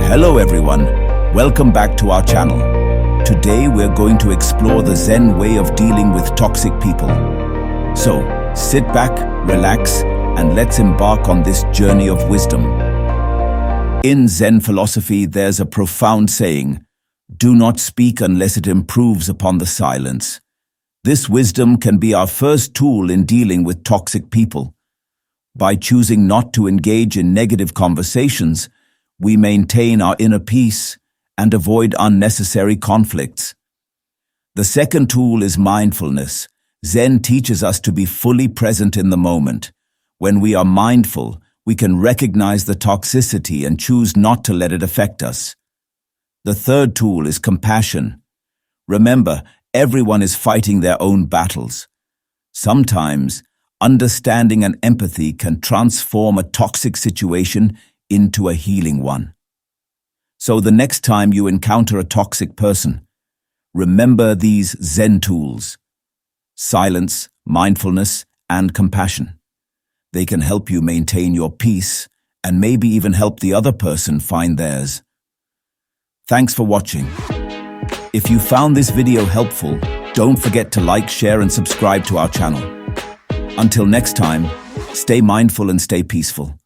Hello everyone, welcome back to our channel. Today we're going to explore the Zen way of dealing with toxic people. So, sit back, relax, and let's embark on this journey of wisdom. In Zen philosophy, there's a profound saying, "Do not speak unless it improves upon the silence." This wisdom can be our first tool in dealing with toxic people. By choosing not to engage in negative conversations, we maintain our inner peace and avoid unnecessary conflicts. The second tool is mindfulness. Zen teaches us to be fully present in the moment. When we are mindful, we can recognize the toxicity and choose not to let it affect us. The third tool is compassion. Remember, everyone is fighting their own battles. Sometimes, understanding and empathy can transform a toxic situation into a healing one. So the next time you encounter a toxic person, remember these Zen tools: silence, mindfulness, and compassion. They can help you maintain your peace and maybe even help the other person find theirs. Thanks for watching. If you found this video helpful, don't forget to like, share, and subscribe to our channel. Until next time, stay mindful and stay peaceful.